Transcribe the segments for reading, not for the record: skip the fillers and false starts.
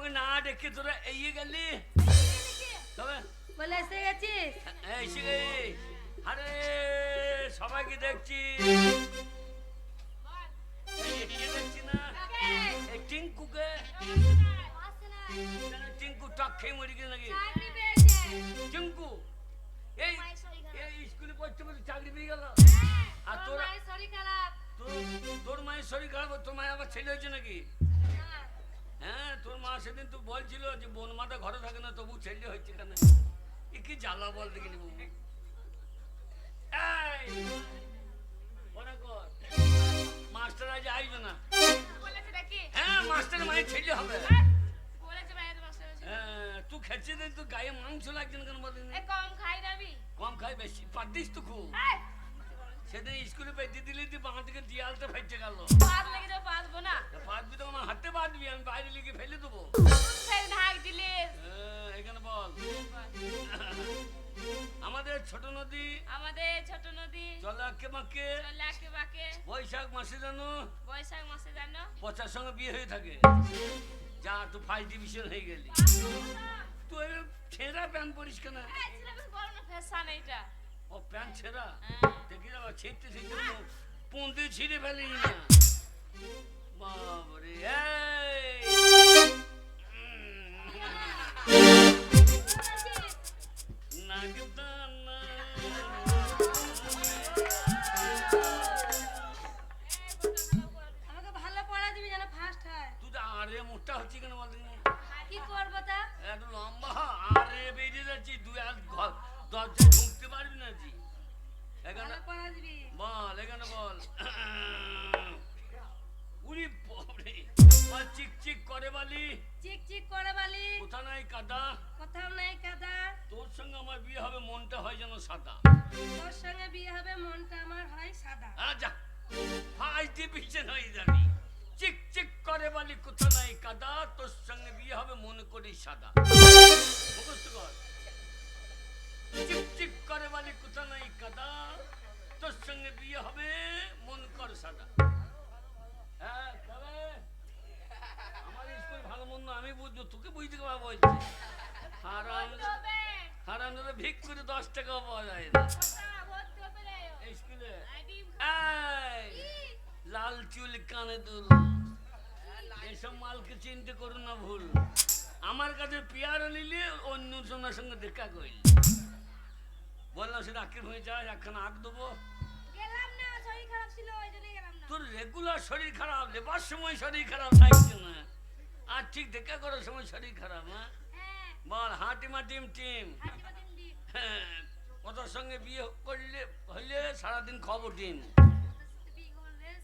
আমাকে না ডেকে তোরা এগিয়ে গেলি তবে বলে এসে গেছিস? এসে গেছি। আরে সবাইকে দেখছি, দেখছি না এই টিঙ্কুকে। টিঙ্কু টক খেয়ে মরে গেছে নাকি? টিঙ্কু এই স্কুলে পড়তে পড়তে চাকরি পেয়ে গেল। আর তোর তোর মায়ের শরীর খারাপ, তোর মায়ের আবার ছেলে হয়েছে নাকি? হ্যাঁ, তোর মা সেদিন তো বলছিল যে বোন মাটা ঘরে থাকে না, তবু ছেলে হচ্ছে কেন? এ কি জ্বালা বল দেখিনি বাবু। মাস্টার আজ আসবে না। হ্যাঁ, মাস্টারের মায়ের ছেলে হবে। তুই খেয়েছিস, তুই গায়ে মাংস লাগছে না কেন বলিনি? কম খাই বেশি পারদিস তো খুব। সেদিন স্কুলে বেঁধে দিলি তুই বাঁ দিকে দিয়ালতে ফেটে গেল। পারবি তো আমার হাতে পারবি, আমি বাইরে লিখে ফেলে দেবো। এখানে বল। আমাদের ছোট নদী চলে আঁকে বাঁকে বৈশাখ মাসে জানো পচার সঙ্গে বিয়ে হয়ে থাকে। যা তুই ফার্স্ট ডিভিশন হয়ে গেলি। তুই ছেঁড়া প্যান্ট পরিস কেন? ও প্যান্ট ছেঁড়া দেখি যাবা, ছিঁড়তে ছিঁড়তে পুঁতি ছিঁড়ে ফেলি না। বাবারে মোটা হচ্ছে কেন বল? কি করবো তা? এত লম্বা আরে বেরিয়ে যাচ্ছি, দুই হাত দরজায় ঢুকতে পারবি না জি। এখানে বল, এখানে বল। উড়ি বাপরে, বল চিকচিক করে বালি, চিকচিক করে বালি, কোথাও নাই কাদা, কোথাও নাই কাদা। তোর সঙ্গে আমার বিয়ে হবে, মনটা হয় যেন সাদা। তোর সঙ্গে বিয়ে হবে, মনটা আমার হয় সাদা। আচ্ছা, ফার্স্ট ডিভিশন হয়ে যাবি। চিকচিক করে বালি, কোথাও নাই কাদা, তোর সঙ্গে বিয়ে হবে, মনে করি সাদা। মুখস্থ কর। চিকচিক করে বালি, কোথাও নাই কাদা, তোর সঙ্গে বিয়ে হবে, মন কর সাদা। হ্যাঁ, তবে আমার স্কুল ভালো মন্দ আমি বুঝবো, তোকে বুঝতে পারবো। হারান ভিক করে 10 টাকাও পাওয়া যায় না স্কুলে। লাল চুল কানে দুল, এসব মালকে চিনতে করো না ভুল। আমার কাছে পেয়ারা নিলে অন্য জনের সঙ্গে দেখা করিল। বললাম সেটা আকির হয়ে যায়, একখানা আঁক দেবো। তোর রেগুলার শরীর খারাপ, লেবার সময় শরীর খারাপ থাকছে না, আর ঠিক দেখা করার সময় শরীর খারাপ। হ্যাঁ বল, হাঁটিমা টিম টিম। হ্যাঁ, ওদের সঙ্গে বিয়ে করলে হইলে সারাদিন খবর টিম,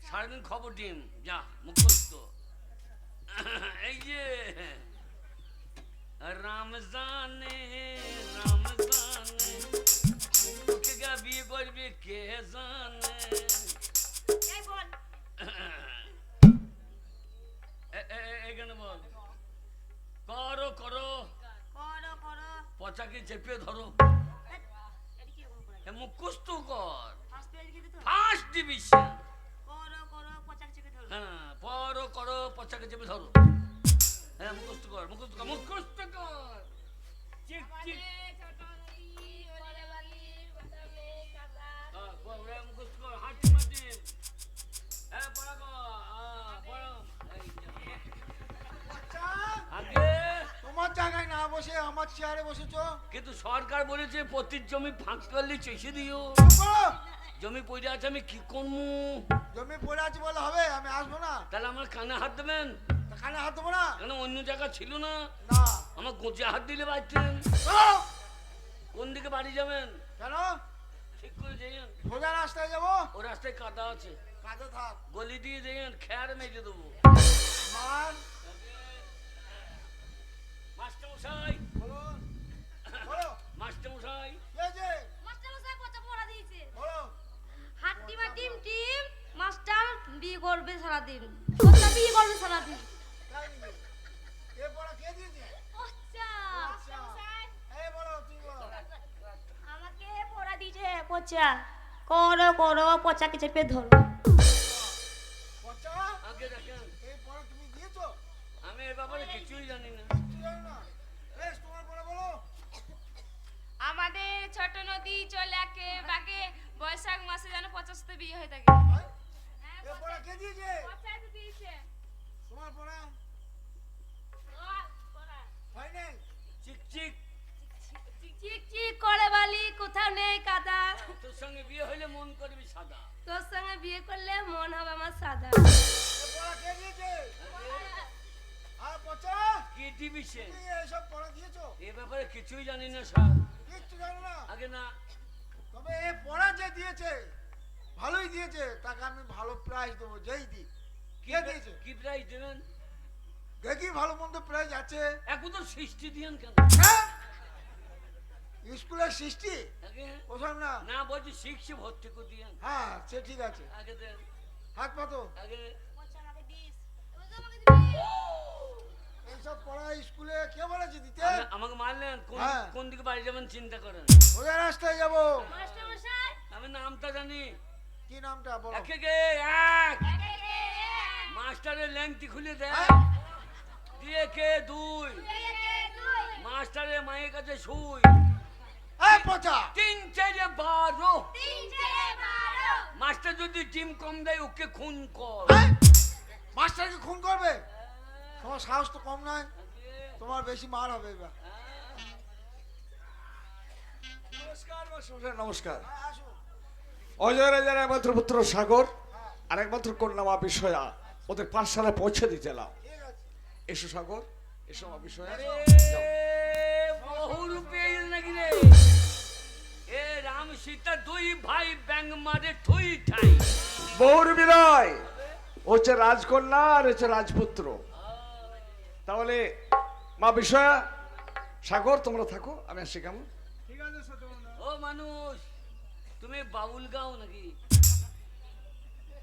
সারাদিন খবর টিম। যা মুখস্থ। এই যে রামজানে রামজানে, তোকে গা বিয়ে করবে কে জানে। এখানে বল, করো করো পচাকে চেপে ধরো। মুখস্থ কর। First division. হ্যাঁ, পরো করো পচাকে চেপে ধরো। হ্যাঁ, মুখস্থ কর, মুখস্থ কর, মুখস্থ কর। চিক চিক মুখস্থ কর, হাঁটি মাটি। হ্যাঁ, পড়া কর, পড়ো। তোমার জায়গায় না বসে আমার চেয়ারে বসেছো। কিন্তু সরকার বলেছে প্রতির জমি ফাঁক করলে চেষে দিও। জমি পড়ে আছে, আমি কি করবো? জমি পড়ে আছে বলে হবে? আমি আসবো না। তাহলে আমার কানে হাত দেবেন? কানে হাত দেবো না। কেন, অন্য জায়গা ছিল না? না, আমার গোঁচে হাত দিলে বাঁচতেন। কোন দিকে বাড়ি যাবেন? কেন? ঠিক করে যাইয়েন। সোজা রাস্তায় যাবো। ও রাস্তায় কাদা আছে, কাজে থাক। গলি দিয়ে যাইয়েন, খেয়ার মেজে দেবো। মান মাস্টারমশাই, বলুন। বলো মাস্টারমশাই। হাট্টিমা টিম টিম, মাস্টার বিয়ে করবে সারাদিন, বিয়ে করবে সারাদিন। আমাকে পড়া দিয়েছে পচা। করো করো পচাকে চেপে ধরো। আগে দেখেন, এই পড়া তুমি দিয়েছো? আমি ব্যাপারে কিছুই জানি না। কিচ্ছু জানো না? বেশ, তোমার পড়া বলো। আমাদের ছোট নদী চলে আকে বাকে বৈশাখ মাসে যেন 50তে বিয়ে হয়ে থাকে। হ্যাঁ? এ পড়া কে দিয়েছে? 50 দিয়েছে। তোমার পড়া হয় নাই? চিক চিক, চিক চিক করে বালি, কোথাও নেই কাদা। তোর সঙ্গে বিয়ে হইলে মন করবি সাদা। তোর সঙ্গে বিয়ে করলে মন হবে আমার সাদা। এ পড়া কে দিয়েছে? আর পচা, কি ডিভিশন? তুমি এইসব পড়া দিয়েছো? এ ব্যাপারে কিছুই জানি না স্যার। কিচ্ছু জানো না? আগে না। তবে এ পড়া যে দিয়েছে ভালোই দিয়েছে, তাকে আমি ভালো প্রাইজ দেবো, যেই দিই। কে দিয়েছে? কি প্রাইজ দেবেন? দেখি ভালো মন্দ প্রাইজ আছে। এখন তো সৃষ্টি দিয়েন কেন? হ্যাঁ? স্কুলের সৃষ্টি আগে ওসব না। না বলছি শিখছি ভর্তি করে দিয়েন। হ্যাঁ, সে ঠিক আছে। আগে দেন। হাত পাতো। আগে এইসব পড়া স্কুলে কে বলেছে দিতে? আমাকে মারলেন কোন হ্যাঁ। কোন দিকে বাড়ি যাবেন চিন্তা করেন। সোজা রাস্তায় যাবো। মাস্টার মশাই, আমি নামটা জানি। কি নামটা বলো? একে গে এক মাস্টারের ল্যাংটি খুলে দেয়। হ্যাঁ? দিয়ে কে দুই মাস্টারের মায়ের কাছে শুই। এই পচা, 3 4 12 মাস্টার যদি টিম কম দেয় ওকে খুন কর। এই, মাস্টারকে খুন করবে? তোমার সাহস তো কম নয়, তোমার বেশি মার হবে এবার। নমস্কার মাস্টারমশাই, নমস্কার। হ্যাঁ, আসুন। অজয় রাজার একমাত্র পুত্র সাগর আর একমাত্র কন্যা মা বিষয়া ওদের পাঠশালায় পৌঁছে দিতে এলাম। ঠিক আছে। এসো সাগর, এসো মা বিষয়া। আরে বহু রূপে নাকি রে? এ রাম সীতা দুই ভাই ব্যাং মারে ঠুই ঠাই। বহুর বিনয় হচ্ছে রাজকন্যা আর হচ্ছে রাজপুত্র। তাহলে মা বিষয়া সাগর তোমরা থাকো, আমি আসছি কেমন? ও মানুষ তুমি বাউল গাও নাকি?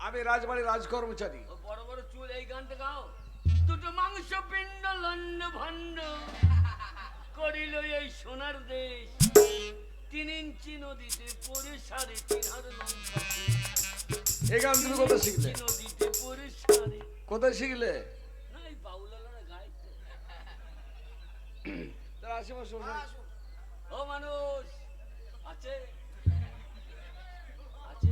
আমি রাজবাড়ির রাজকর্মচারী। ও বড় বড় চুল এই গানটা গাও। দুটো মাংস পিণ্ড লন্ড ভণ্ড করিল এই সোনার দেশ। 3 ইঞ্চি নদীতে পড়ে 3.5 হাত লঙ্কা। এই গান তুমি কোথায় শিখলে? নদীতে পড়ে 3.5। কোথায় শিখলে? না এই বাউলারা গায় তো। তারা আসে মাস্টারমশাই। আসুন। ও মানুষ আছে আছে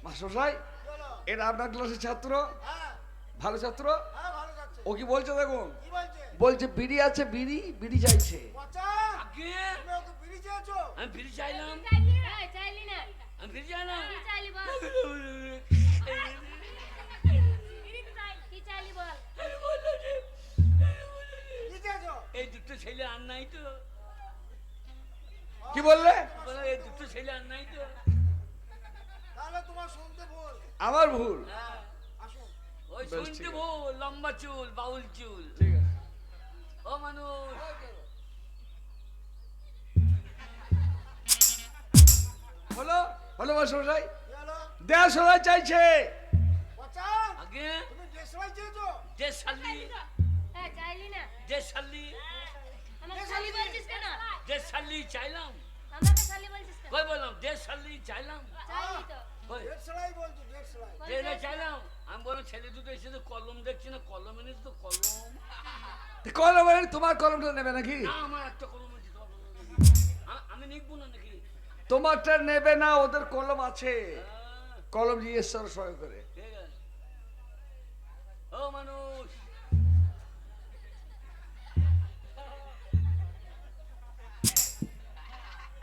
মাস্টারমশাই, বলো। এটা আপনার ক্লাসের ছাত্র, হ্যাঁ, ভালো ছাত্র। হ্যাঁ, ভালো যাচ্ছে। ও কি বলছে দেখুন? কি বলছে? বলছে বিড়ি আছে, বিড়ি বিড়ি চাইছে। পচা, আগে তুমি ওকে বিড়ি চেয়েছো? আমি ফিরে চাইলাম। চাইলি না? আমি ফিরে চাইলাম। কি চাইলি বল? কি চাইলি বল? কি চেয়েছো? এই দুটো ছেলে আর নাই তো? কি বললে? বলো, এই দুটো ছেলে আর নাই তো? তাহলে তোমার শুনতে ভুল। আমার ভুল। হ্যাঁ, আসুন। ওই বেশ, শুনতে ঠিক আছে। ভুল, লম্বা চুল বাউল চুল। ঠিক আছে। ও মানুষ হলো হলো মাস্টারমশাই, কি হলো? দেয়া শোনা চাইছে। পচা, আগে তুমি দেশলাই চেয়েছো? যে শালি হ্যাঁ, চাইলি না? যে শালি আমাকে শালি বলছিস কেন? যে শালি চাইলাম। আমাকে শালি বলছিস কেন? কই বললাম যে শালি চাইলাম। চাইলি তো। কই দেশলাই বলছো, দেশলাই। যে না চাইলাম। আমি বললাম ছেলে দুটো এসে তো কলম দেখছি না, কলম এনেছে তো কলম। কলম তোমার কলমটা নেবে নাকি? না আমার একটা কলম আছে তো আমি লিখবো না নাকি? তোমারটা নেবে না, ওদের কলম আছে। হ্যাঁ, কলম নিয়ে এসছে ওরা সহায় করে। ঠিক আছে। ও মানুষ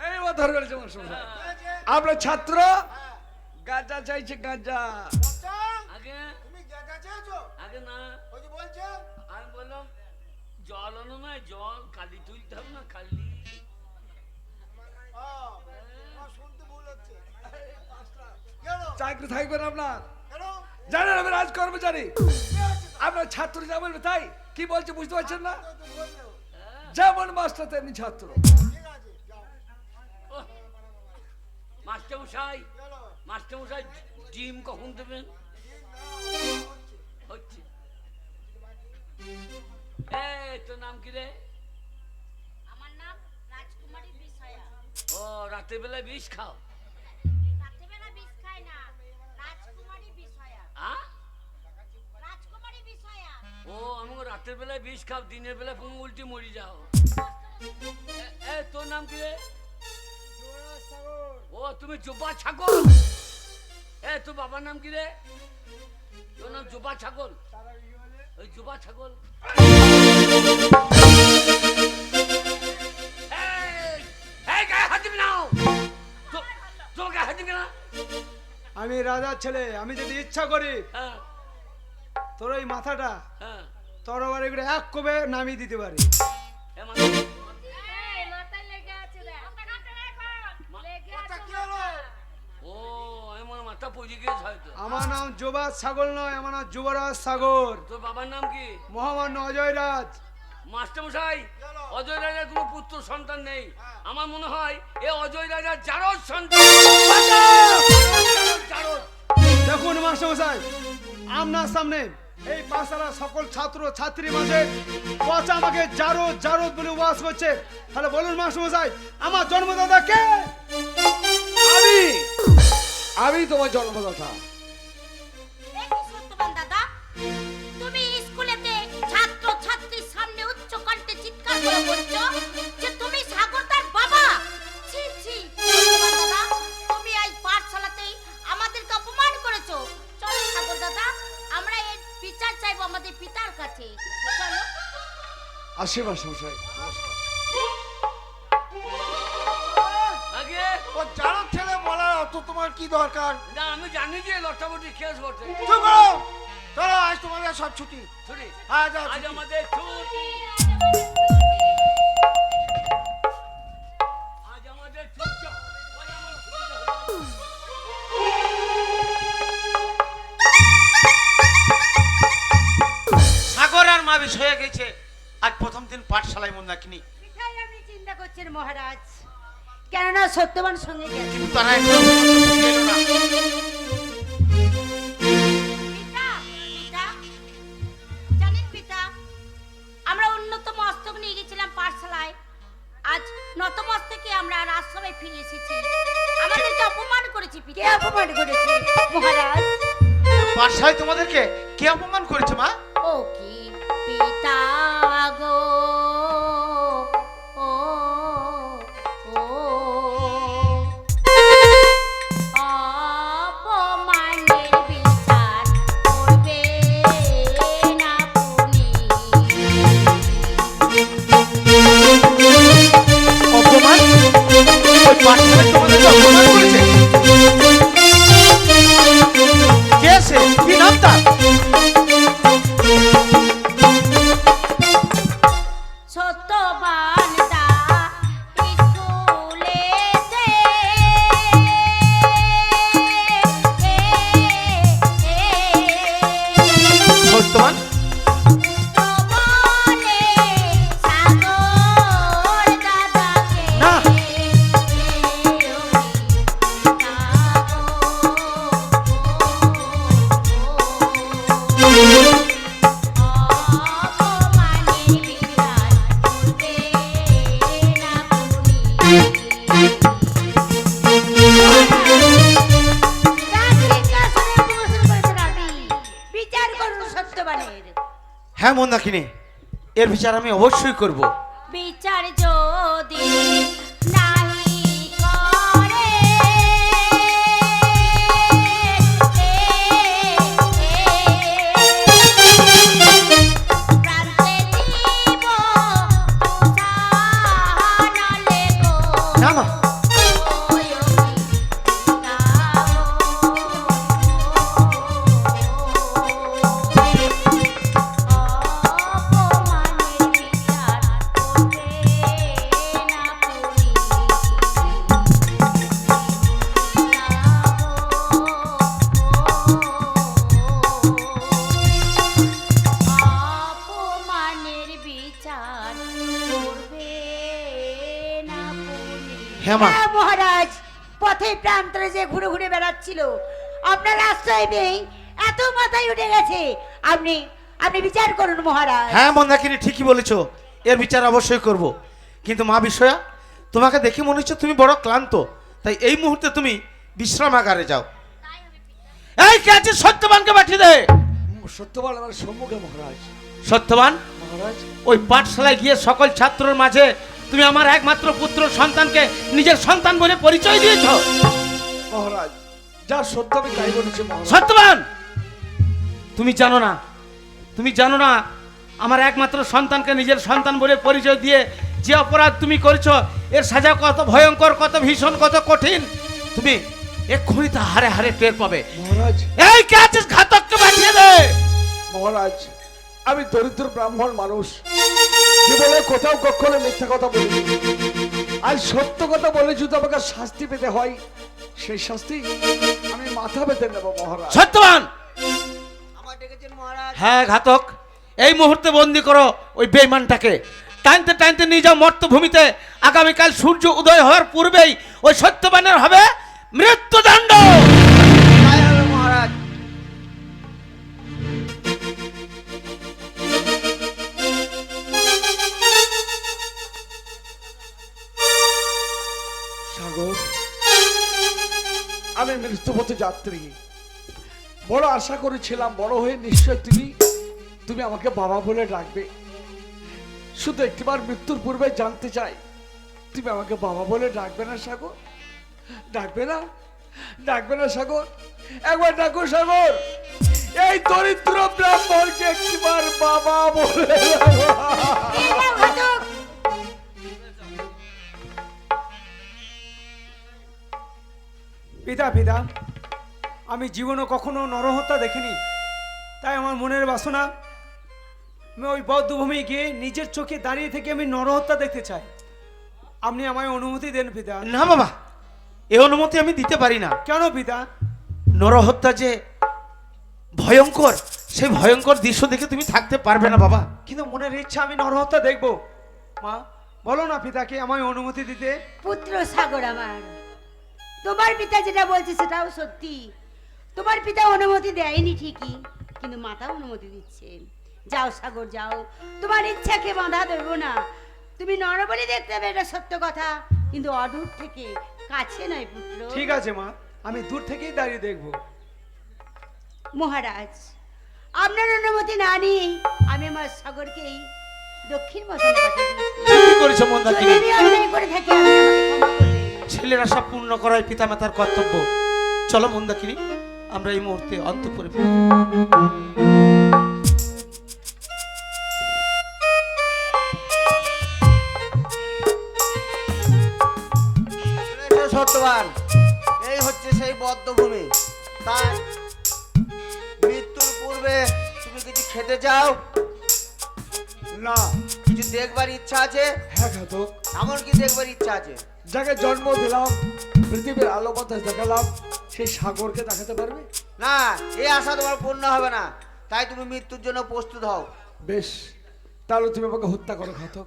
এই ও ধরে ফেলেছে মাস্টারমশাই। কি আছে? আপনার ছাত্র হ্যাঁ। গাঁজা চাইছে, গাঁজা। পচা, আগে তুমি গেঁদা চেয়েছো? আগে না ওই যে বলছে। আমি বললাম জল আনো না, জল কালি তুলতে হবে না, কালি। তোমার শুনতে ভুল হচ্ছে। কি হলো? চাকরি থাকবে না আপনার? কেন? জানেন আমি রাজকর্মচারী। কি হচ্ছে? আপনার ছাত্র যা বলবে তাই। কি বলছে বুঝতে পারছেন না? তো তো বললেও। যেমন মাস্টার তেমনি ছাত্র। ঠিক আছে, যাও। মাস্টার মশাই কি হলো? মাস্টার মশাই ডিম কখন দেবেন? ঠিক না, হচ্ছে। হচ্ছে এই তোর নাম কি রে? আমার নাম রাজকুমারী বিষয়া। ও রাতের বেলায় বিষ খাও? রাত্রিবেলা বিষ খাই না। রাজকুমারী বিষয়া। আ রাজকুমারী বিষয়া। ও আমাকে রাতের বেলায় বিষ খাও, দিনের বেলা তুমি উল্টি মরি যাও। তোর নাম কি রে? ও তুমি জোবা ছাগল। তোর বাবার নাম কি রে? তোর নাম জোবা ছাগল। ওই জোবা ছাগল। গায়ে হাত দিবি না, তোর গায়ে হাত দিবি না। আমি রাজার ছেলে, আমি যদি ইচ্ছা করি হ্যাঁ তোর ওই মাথাটা হ্যাঁ তরবারি করে এক কোবে নামিয়ে দিতে পারি। মাথায় লেগে আছে রে। কথা কি হলো? ও আমার মাথা পড়ে গিয়েছে হয়তো। আমার নাম জোবা ছাগল নয়, আমার নাম যুবরাজ সাগর। তোর বাবার নাম কি? মহামান্য অজয় রাজ। মাস্টারমশাই, অজয় রাজার কোনো পুত্র সন্তান নেই। আমার মনে হয় এ অজয় রাজার জারদ সন্তান। জারদ। দেখুন মাস্টারমশাই, আপনার সামনে এই পাঠশালার সকল ছাত্র ছাত্রী মাঝে পচা আমাকে জারদ জারদ বলে উপহাস করছে। তাহলে বলুন মাস্টারমশাই, আমার জন্মদাতা কে? আমি তোমার জন্মদাতা। এ কি সত্যবান দাদা, তুমি স্কুলেতে ছাত্র ছাত্রীর সামনে উচ্চ কণ্ঠে চিৎকার করে বলছো যে তুমি সাগর তার বাবা? ছি ছি সত্যবান দাদা, তুমি এই পাঠশালাতেই আমাদেরকে অপমান করেছো। চলো সাগর দাদা, আমরা এর বিচার চাইবো আমাদের পিতার কাছে। চলো। আসি মাস্টারমশাই, নমস্কার। আগে ও জানো ছেলে বলার অত তোমার কি দরকার? না, আমি জানি যে লটাবটি কেস বটে। চুপ করো। চলো আজ তোমাদের সব ছুটি। ছুটি। হ্যাঁ যাও আজ ছুটি। আমাদের ছুটি। আজ আমাদের ছুটি। আজ আমার ছুটি। সাগর আর মা বিষ হয়ে গেছে। আজ প্রথম দিন পাঠশালায় মন্দাকিনী, এটাই আমি চিন্তা করছেন মহারাজ, কেননা সত্যবান সঙ্গে গেছে। কিন্তু তারা এখনো পর্যন্ত ফিরে এলো না। পিতা, পিতা, জানেন পিতা, আমরা উন্নত মস্তক নিয়ে গেছিলাম পাঠশালায়। আজ নতমস্তকে আমরা রাজসভায় ফিরে এসেছি। আমাদেরকে অপমান করেছি কে পিতা। অপমান করেছে মহারাজ? পাঠশালায় তোমাদেরকে কে অপমান করেছে মা? ও কি পিতা গো, ও ও অপমানের বিচার করবে না পুনি। অপমান? ওই পাঠশালায় তোমাদেরকে অপমান করেছে? কে সে? কি নাম তার? সত্যবান দা স্কুলেতে সত্যবান? বলে সাগর দাদাকে না। অপমানের বিচার করবে না পুনি। বিচার করুন সত্যবানের। হ্যাঁ মন্দাকিনী, এর বিচার আমি অবশ্যই করব। বিচার যদি নাহি করে প্রান্তে দিব সাহানলে গো। না মা, অপমানের বিচার করবে না পুনি। অপমানের বিচার করবে না পুনি। হ্যাঁ মা, হ্যাঁ মহারাজ, পথে প্রান্তরে যে ঘুরে ঘুরে বেড়াচ্ছিল, আপনার আশ্রয় নেই, এত মাথায় উঠে গেছে। আপনি আপনি বিচার করুন মহারাজ। হ্যাঁ মন্দাকিনী ঠিকই বলেছো, এর বিচার অবশ্যই করব। কিন্তু মা বিষয়া, তোমাকে দেখে মনে হচ্ছে তুমি বড় ক্লান্ত, তাই এই মুহূর্তে তুমি বিশ্রামাগারে যাও। এই কে আছে? সত্যবানকে পাঠিয়ে দে। সত্যবান আমার সম্মুখে মহারাজ। সত্যবান, মহারাজ ওই পাঠশালায় গিয়ে সকল ছাত্রর মাঝে তুমি আমার একমাত্র পুত্র সন্তানকে নিজের সন্তান বলে পরিচয় দিয়েছ। মহারাজ যা সত্য আমি তাই বলেছি মহারাজ। সত্যবান, তুমি জানো না আমার একমাত্র সন্তানকে নিজের সন্তান বলে পরিচয় দিয়ে যে অপরাধ তুমি করেছো এর সাজা কত ভয়ঙ্কর, কত ভীষণ, কত কঠিন তুমি এক্ষুনি তা হারে হারে টের পাবে। মহারাজ এই কে আছিস, ঘাতককে পাঠিয়ে দে। মহারাজ আমি দরিদ্র ব্রাহ্মণ মানুষ, জীবনে কোথাও কখনো মিথ্যা কথা বলিনি। আজ সত্য কথা বলে যদি আমাকে শাস্তি পেতে হয়, সেই শাস্তি আমি মাথা পেতে নেব মহারাজ। সত্যবান, আমার ডেকেছেন মহারাজ? হ্যাঁ ঘাতক, এই মুহূর্তে বন্দি করো ওই বেঈমানটাকে। টানতে টানতে নিয়ে যাও মর্তভূমিতে। আগামীকাল সূর্য উদয় হওয়ার পূর্বেই ওই সত্যবানের হবে মৃত্যুদণ্ড। তাই হবে মহারাজ। সাগর, আমি মৃত্যুপথে যাত্রী। বড় আশা করেছিলাম বড় হয়ে নিশ্চয় তুমি আমাকে বাবা বলে ডাকবে। শুধু একটিবার মৃত্যুর পূর্বে জানতে চাই, তুমি আমাকে বাবা বলে ডাকবে না সাগর? ডাকবে না? ডাকবে না সাগর? একবার ডাকো সাগর, এই দরিদ্র ব্রাহ্মণকে একটিবার বাবা বলে ডাকো। এই নাও ঘাতক। পিতা পিতা, আমি জীবনে কখনো নরহত্যা দেখিনি, তাই আমার মনের বাসনা আমি ওই বদ্ধভূমি গিয়ে নিজের চোখে দাঁড়িয়ে থেকে আমি নরহত্যা দেখতে চাই। আপনি আমায় অনুমতি দেন পিতা। না বাবা, এই অনুমতি আমি দিতে পারি না। কেন পিতা? নরহত্যা যে ভয়ঙ্কর, সেই ভয়ঙ্কর দৃশ্য দেখে তুমি থাকতে পারবে না বাবা। কিন্তু মনের ইচ্ছা আমি নরহত্যা দেখবো। মা বলো না পিতাকে আমায় অনুমতি দিতে। পুত্র সাগর আমার, তোমার পিতা যেটা বলছে সেটাও সত্যি। তোমার পিতা অনুমতি দেয়নি ঠিকই, কিন্তু মাতা অনুমতি দিচ্ছেন। যাও সাগর যাও, তোমার ইচ্ছাকে বাধা দেবো না। তুমি নরবলি দেখতে হবে, এটা সত্য কথা, কিন্তু অদূর থেকে, কাছে নয় পুত্র। ঠিক আছে মা, আমি দূর থেকেই দাঁড়িয়ে দেখবো। মহারাজ, আপনার অনুমতি না নিয়েই আমি আমার সাগরকেই দক্ষিণ মশানে পাঠিয়ে দিয়েছি। কি করেছো মন্দাকিনী? যদি আমি অন্যায় করে থাকি আপনি আমাকে ক্ষমা করবেন। ছেলেরা সব পূর্ণ করাই পিতামাতার কর্তব্য। চলো মন্দাকিনী, আমরা এই মুহূর্তে অন্তঃপুরে ফিরি। সত্যবান, এই হচ্ছে সেই বদ্ধভূমি। তাই মৃত্যুর পূর্বে তুমি কিছু খেতে চাও? না। কিছু দেখবার ইচ্ছা আছে? হ্যাঁ ঘাতক, এমন কি দেখবার ইচ্ছা আছে? যাকে জন্ম দিলাম, পৃথিবীর আলো বাতাস দেখালাম, সেই সাগরকে দেখাতে পারবে? না, এই আশা তোমার পূর্ণ হবে না। তাই তুমি মৃত্যুর জন্য প্রস্তুত হও। বেশ, তাহলে তুমি আমাকে হত্যা করো ঘাতক।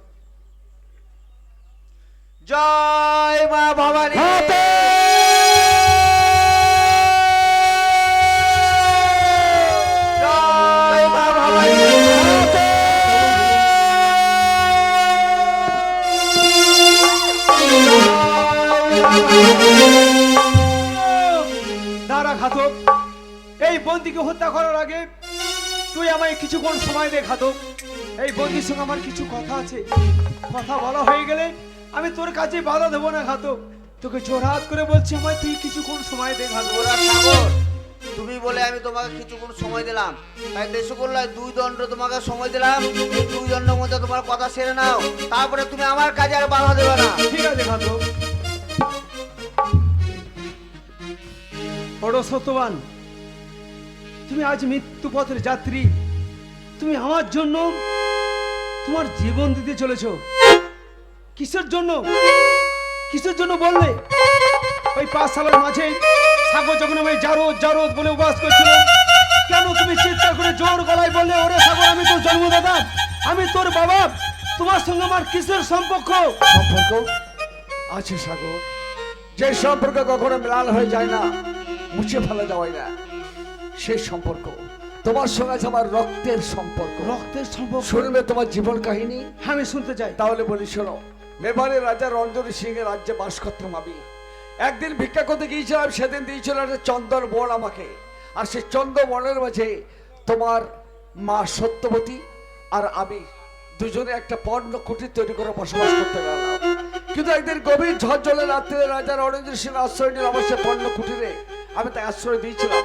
জয় মা ভবানী। জয় মা ভবানী। দাঁড়া ঘাতক, এই বন্দিকে হত্যা করার আগে তুই আমায় কিছুক্ষণ সময় দে ঘাতক। এই বন্দির সঙ্গে আমার কিছু কথা আছে, কথা বলা হয়ে গেলে আমি তোর কাছে বাধা দেবো না ঘাতক। তোকে জোরহাত করে বলছি, আমায় তুই কিছুক্ষণ সময় দে ঘাতক। ওরা সাগর, তুমি বলে আমি তোমাকে কিছুক্ষণ সময় দিলাম, তাই দেশকল্যায় 2 দণ্ড তোমাকে সময় দিলাম। এই 2 দণ্ডের মধ্যে তোমার কথা সেরে নাও, তারপরে তুমি আমার কাজে আর বাধা দেবে না। ঠিক আছে ঘাতক। বড় সত্যবান, তুমি আজ মৃত্যু পথের যাত্রী। তুমি আমার জন্য তোমার জীবন দিতে চলেছো। কিসের জন্য? কিসের জন্য বললে? ওই পাঠশালার মাঝে সাগর যখন আমি জারদ জারদ বলে উপবাস করছিল, কেন তুমি চিৎকার করে জোর গলায় বললে, ওরে সাগর আমি তোর জন্মদাতা, আমি তোর বাবা, তোমার সঙ্গে আমার কিসের সম্পর্ক? সম্পর্ক আছে সাগর, যে সম্পর্ক কখনো ম্লান হয়ে যায় না, মুছে ফেলা যায় না, সেই সম্পর্ক তোমার সঙ্গে আছে আমার রক্তের সম্পর্ক। রক্তের সম্পর্ক? শুনবে তোমার জীবন কাহিনী? হ্যাঁ, আমি শুনতে চাই। তাহলে বলি শোনো। মেবারের রাজা রঞ্জন সিং এর রাজ্যে বাস করতাম আমি। একদিন ভিক্ষা করতে গিয়েছিলাম, সেদিন দিয়েছিল একটা চন্দন বন আমাকে। আর সেই চন্দন বনের মাঝে তোমার মা সত্যবতী আর আমি দুজনে একটা পর্ণ কুটির তৈরি করে বসবাস করতে গেলাম। কিন্তু একদিন গভীর ঝড় রাত্রে রাজা রণেন্দ্র সিং আশ্রয় নিল আমার সে পর্ণ কুটিরে। আমি তাকে আশ্রয় দিয়েছিলাম।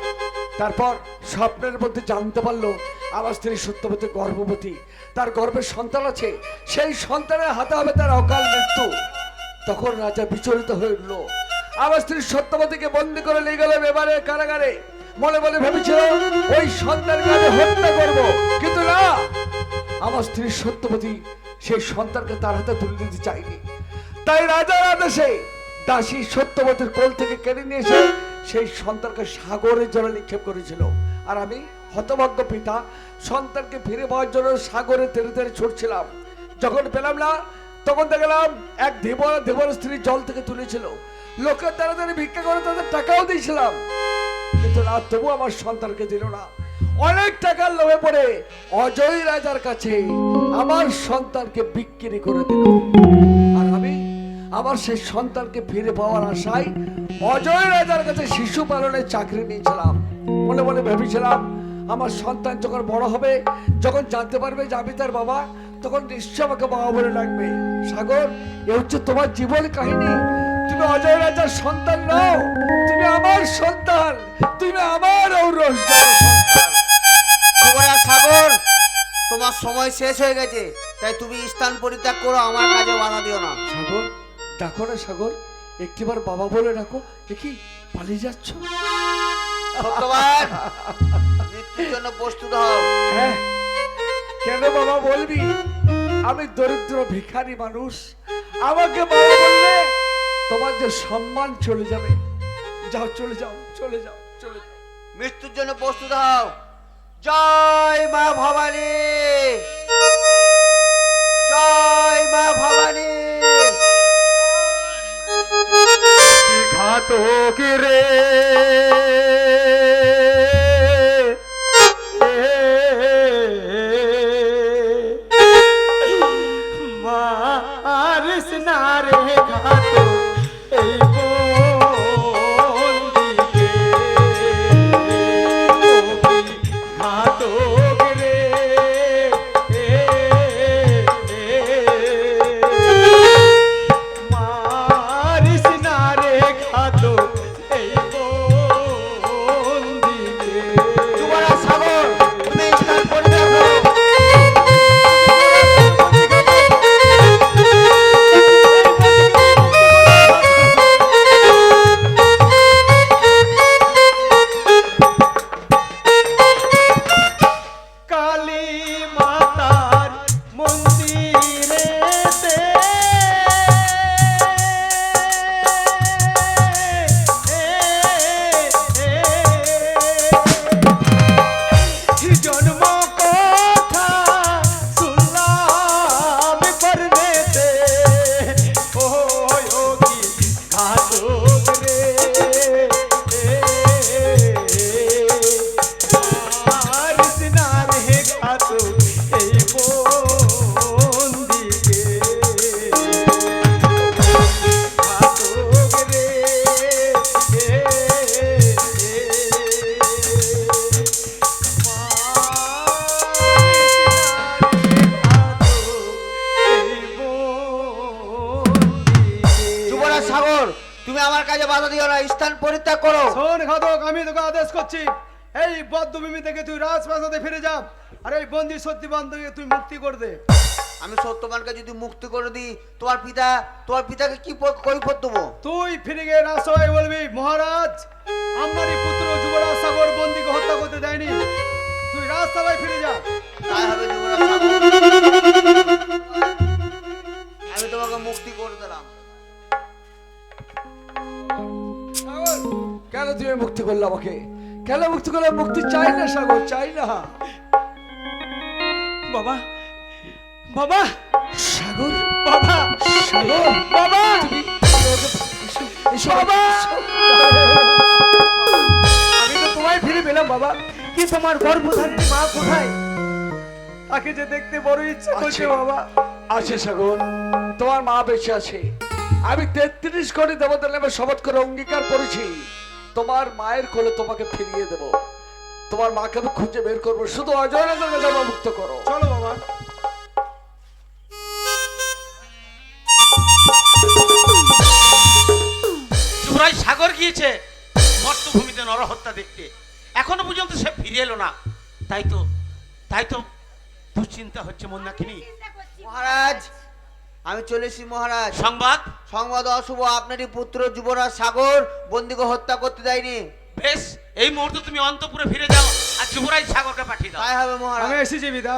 তারপর স্বপ্নের মধ্যে জানতে পারলো আমার স্ত্রী সত্যবতী গর্ভবতী, তার গর্ভে সন্তান আছে, সেই সন্তানের হাতে হবে তার অকাল মৃত্যু। তখন রাজা বিচলিত হয়ে উঠল। আমার স্ত্রী সত্যবতীকে বন্দি করে নিয়ে গেল এবারে কারাগারে। মনে মনে ভেবেছিল ওই সন্তানকে আমি হত্যা করব, কিন্তু না, আমার স্ত্রী সত্যবতী সেই সন্তানকে তার হাতে তুলে দিতে চাইনি। তাই রাজার আদেশে দাসী সত্যবতীর কোল থেকে কেড়ে নিয়ে এসে সেই সন্তানকে সাগরের জলে নিক্ষেপ করেছিল। আর আমি হতভাগ্য পিতা সন্তানকে ফিরে পাওয়ার জন্য সাগরে তেড়ে তেড়ে ছুটছিলাম। যখন পেলাম না, তখন দেখলাম এক ধীবর স্ত্রী জল থেকে তুলেছিল। লোকের দ্বারা তারা ভিক্ষা করে তাদের টাকাও দিয়েছিলাম, কিন্তু না, তবু আমার সন্তানকে দিল না। অনেক টাকার লোভে পড়ে অজয় রাজার কাছে আমার সন্তানকে বিক্রি করে দিল। আর আমি আমার সেই সন্তানকে ফিরে পাওয়ার আশায় অজয় রাজার কাছে শিশু পালনের চাকরি নিয়েছিলাম। মনে মনে ভেবেছিলাম আমার সন্তান যখন বড় হবে, যখন জানতে পারবে যে আমি তার বাবা, তখন নিশ্চয় আমাকে বাবা বলে ডাকবে। সাগর, এ হচ্ছে তোমার জীবন কাহিনী। তুমি অজয় রাজার সন্তান নও, তুমি আমার সন্তান, তুমি আমার ঔরস সন্তান। যুবরাজ সাগর, তোমার সময় শেষ হয়ে গেছে, তাই তুমি স্থান পরিত্যাগ করো, আমার কাজে বাধা দিও না। সাগর, ডাকো না সাগর, একটিবার বাবা বলে ডাকো। এ কি পালিয়ে যাচ্ছ? সত্যবান, মৃত্যুর জন্য প্রস্তুত হও। হ্যাঁ, কেন বাবা বলবি? আমি দরিদ্র ভিখারি মানুষ, আমাকে বাবা বললে তোমার যে সম্মান চলে যাবে। যাও, চলে যাও, চলে যাও, চলে যাও। মৃত্যুর জন্য প্রস্তুত হও। জয় মা ভবানী, জয় মা ভবানী। ঘাতক রে মারিস না রে ঘাতক এই বন্দিকে, ঘাতক রে মারিস না রে ঘাতক এই বন্দিকে। যুবরাজ সাগর, তুমি স্থান পরিত্যাগ করো। কালী মাতার মন্দিরেতে জন্ম কথা শুনলাম করনেতে, ও কি ঘাতক রে মারিস না রে ঘাতক এই বন্দিকে, ঘাতক রে যুবরাজ সাগর, তুমি আমার কাজে বাধা দিও না, স্থান পরিত্যাগ করো। শোন ঘাতক, আমি তোকে আদেশ করছি, এই বদ্ধভূমি থেকে তুই রাজপ্রাসাদে ফিরে যা, আর এই বন্দি সত্যবানকে তুই মুক্তি করে দে। আমি সত্যবানকে যদি মুক্তি করে দিই, তোমার পিতাকে কি কৈফিয়ত দেবো? তুই ফিরে গিয়ে রাজসভায় বলবি, মহারাজ, আপনারই পুত্র যুবরাজ সাগর বন্দিকে হত্যা করতে দেয়নি। তুই রাজসভায় ফিরে যা। তাই হবে যুবরাজ সাগর, আমি তোমাকে মুক্তি করে দিলাম। সাগর, কেন তুমি মুক্তি করলে আমাকে? কেন মুক্তি করলে? মুক্তি চাই না সাগর, চাই না। বাবা, বাবা, সাগর, বাবা, সাগর, বাবা, তুমি এসো, বাবা। আমি তো তোমায় ফিরে পেলাম বাবা, কি তোমার গর্ভধারিণী মা কোথায়? তাকে যে দেখতে বড় ইচ্ছা করছে বাবা। আছে সাগর, তোমার মা বেঁচে আছে। আমি 33 কোটি দেবতার নামে শপথ করে অঙ্গীকার করেছি, তোমার মায়ের কোলে তোমাকে ফিরিয়ে দেব। তোমার মাকে আমি খুঁজে বের করবো, শুধু অজয় রাজার কাছে মুক্ত করো। চলো বাবা। আমার। যুবরাজ সাগর গিয়েছে মর্তভূমিতে নরহত্যা দেখতে, এখনো পর্যন্ত সে ফিরে এলো না। তাই তো দুশ্চিন্তা হচ্ছে মন্দাকিনী। মহারাজ, আমি চলেছি মহারাজ। সংবাদ অশুভ, আপনারই পুত্র যুবরাজ সাগর বন্দীকে হত্যা করতে দেয়নি। বেশ, এই মুহূর্তে তুমি অন্তপুরে ফিরে যাও আর যুবরাজ সাগরকে পাঠিয়ে দাও। তাই হবে মহারাজ। আমি এসেছি পিতা,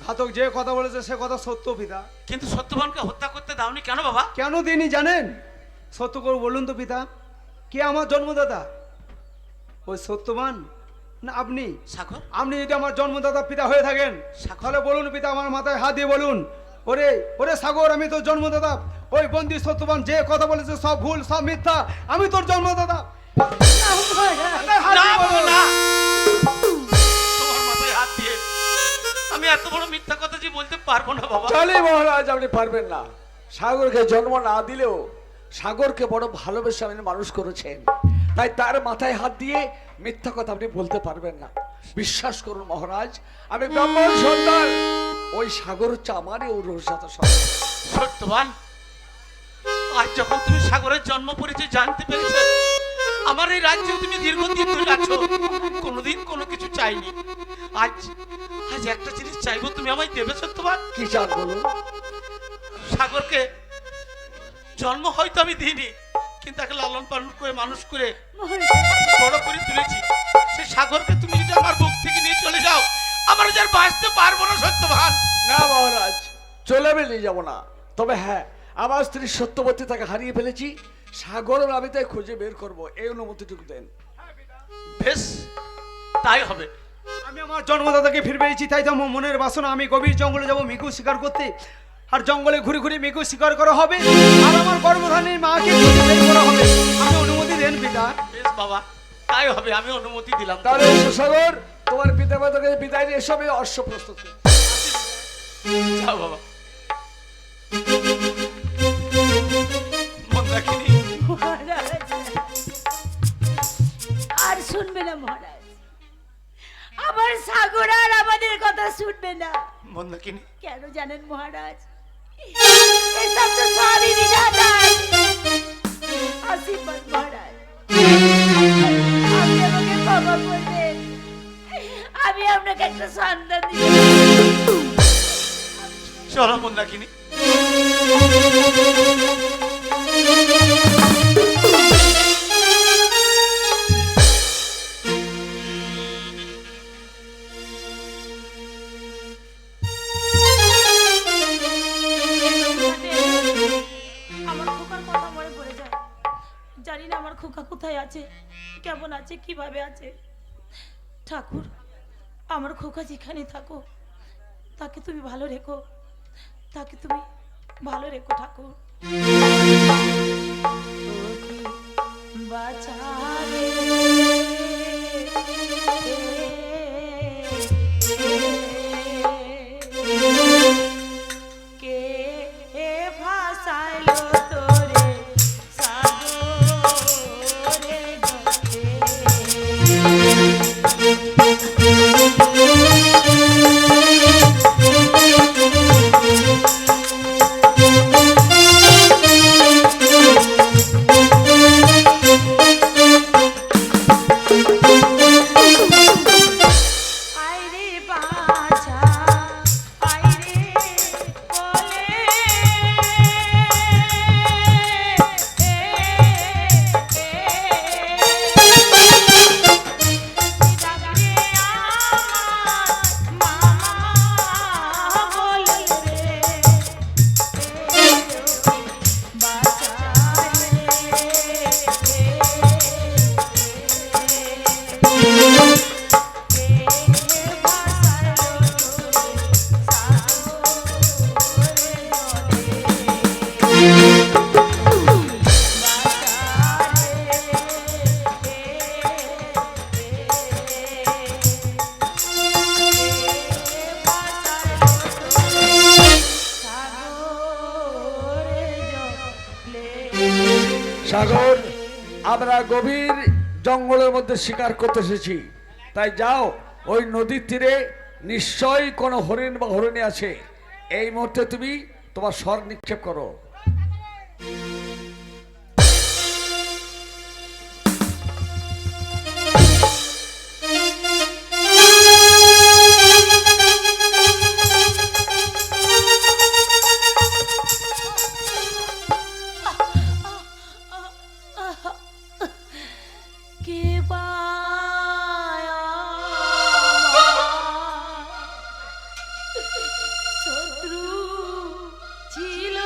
ঘাতক যে কথা বলেছে সে কথা সত্য পিতা। কিন্তু সত্যবানকে হত্যা করতে দাওনি কেন বাবা? কেন তিনি জানেন? সত্য করে বলুন তো পিতা, কে আমার জন্মদাতা? ওই সত্যবান না আপনি? সাগর, আপনি যদি আমার জন্মদাতা পিতা হয়ে থাকেন তাহলে বলুন পিতা, আমার মাথায় হাত দিয়ে বলুন, ওরে ওরে সাগর, আমি তোর জন্মদাতা। ওই বন্দী সত্যবান যে কথা বলেছে সব ভুল, সব মিথ্যা, আমি তোর জন্মদাতা। না, মহারাজ। হাত না দিয়ে বাবা, বলুন। না। তোমার মাথায় হাত দিয়ে আমি এত বড় মিথ্যা কথা যে বলতে পারবো না বাবা। চলে মহারাজ, আপনি পারবেন না। সাগরকে জন্ম না দিলেও সাগরকে বড় ভালোবেসে আপনি মানুষ করেছেন, তাই তার মাথায় হাত দিয়ে মিথ্যা কথা আপনি বলতে পারবেন না। বিশ্বাস করুন মহারাজ, আমি ব্রাহ্মণ সন্তান, ওই সাগর হচ্ছে আমারই ঔরসজাত সন্তান। সত্যবান, আজ যখন তুমি সাগরের জন্ম পরিচয় জানতে পেরেছো, আমার এই রাজ্যে তুমি দীর্ঘদিন ধরে আছো, কোনোদিন কোনো কিছু চাইনি। আজ একটা জিনিস চাইবো, তুমি আমায় দেবে সত্যবান? কি চান বলুন? সাগরকে জন্ম হয়তো আমি দিইনি, কিন্তু তাকে লালন পালন করে মানুষ করে বড় করে তুলেছি। সে সাগরকে তুমি যদি আমার বুক থেকে নিয়ে চলে যাও, আমার আর বাঁচতে পারবো না সত্যবান। না মহারাজ, চলে আমি নিয়ে যাবো না। তবে হ্যাঁ, আমার স্ত্রী সত্যবতী তাকে হারিয়ে ফেলেছি, সাগরের আমি তাই খুঁজে বের করবো, এই অনুমতিটুকু দেন। বেশ, তাই হবে। আমি আমার জন্মদাতাকে ফিরে পেয়েছি, তাই তো আমার মনের বাসনা আমি গভীর জঙ্গলে যাব মিকু শিকার করতে। আর জঙ্গলে ঘুরে ঘুরে মিকু শিকার করা হবে, আর আমার গর্ভধারীর মাকে খুঁজে বের করা হবে। আমি অনুমতি দেন পিতা? বেশ বাবা, তাই হবে, আমি অনুমতি দিলাম। তাহলে এসো সাগর, তোমার পিতা মাতাকে বিদায় নিয়ে এসো, আমি অশ্ব প্রস্তুত করি। যাও বাবা। মন্দাকিনী, মহারাজ, আর শুনবে না মহারাজ, আমার সাগর আর আমাদের কথা শুনবে না। মন্দাকিনী, কেন জানেন মহারাজ? এসব তো সবই বিধাতার আশীর্বাদ মহারাজ। আপনি আমাকে ক্ষমা করবেন, আমি আপনাকে একটা সন্তান দিব। চলো মন্দাকিনী। আমার খোকার কথা মনে পড়ে যায়। জানি না আমার খোকা কোথায় আছে, কেমন আছে, কিভাবে আছে। ঠাকুর, আমার খোকা যেখানে থাকো তাকে তুমি ভালো রেখো, তাকে তুমি ভালো রেখো ঠাকুর। কে ভাসাইলো তোরে সাগরে আইরে বাছা আইরে বলে ডাকে আমার মামা বলে রে বাছা সাগর, আমরা গভীর জঙ্গলের মধ্যে শিকার করতে এসেছি, তাই যাও ওই নদীর তীরে নিশ্চয়ই কোনো হরিণ বা হরিণী আছে। এই মুহূর্তে তুমি তোমার স্বর নিক্ষেপ করো। কে শত্রু ছিল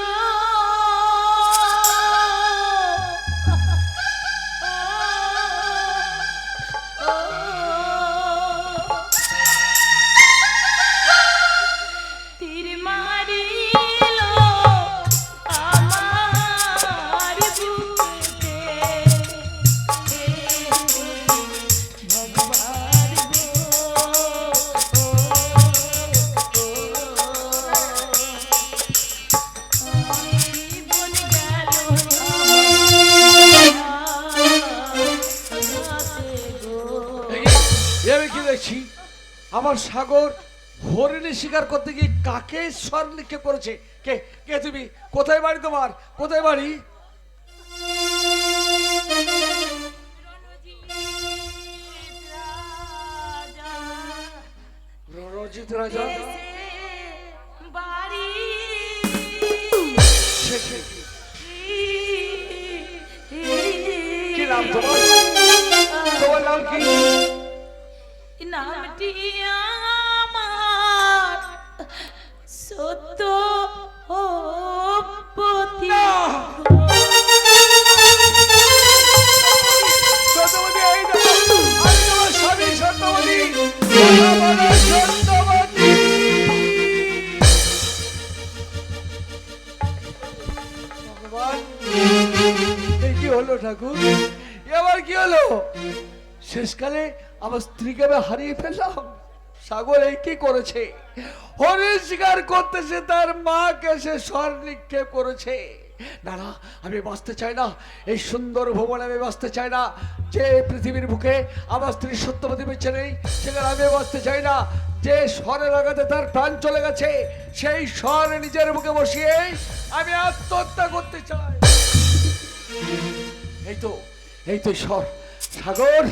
তীর মারিল আমার বুকেতে ভগবান জীবন গেল আমি কি দেখছি আমার সাগর হরিণী শিকার করতে গিয়ে কাকে স্বর নিক্ষেপ করেছে? কে কে তুমি? কোথায় বাড়ি তোমার? কোথায় বাড়ি? রণজিৎ রাজা? বাড়ি সে কে? কি নাম তোমার? তোমার নাম কি? নামটি আমার সত্যবতী। সত্যবতী, এই দেখো, আমি তোমার স্বামী সত্যবতী। কথা বলো, সত্যবতী। ভগবান, এই কি হলো ঠাকুর? এবার কি হলো? শেষকালে আমার স্ত্রীকে আমি হারিয়ে ফেললাম। সাগর এই কি করেছে? হরিণ শিকার করতেছে, তার মাকে সে স্বর নিক্ষেপ করেছে। না না, আমি বাঁচতে চাই না, এই সুন্দর ভবনে আমি বাঁচতে চাই না। যে পৃথিবীর বুকে আমার স্ত্রী সত্যবতী বেঁচে নেই, সেখানে আমি বাঁচতে চাই না। যে স্বরে লাগাতে তার প্রাণ চলে গেছে, সেই স্বর নিজের বুকে বসিয়ে আমি আত্মহত্যা করতে চাই। এই তো স্বর। সাগর,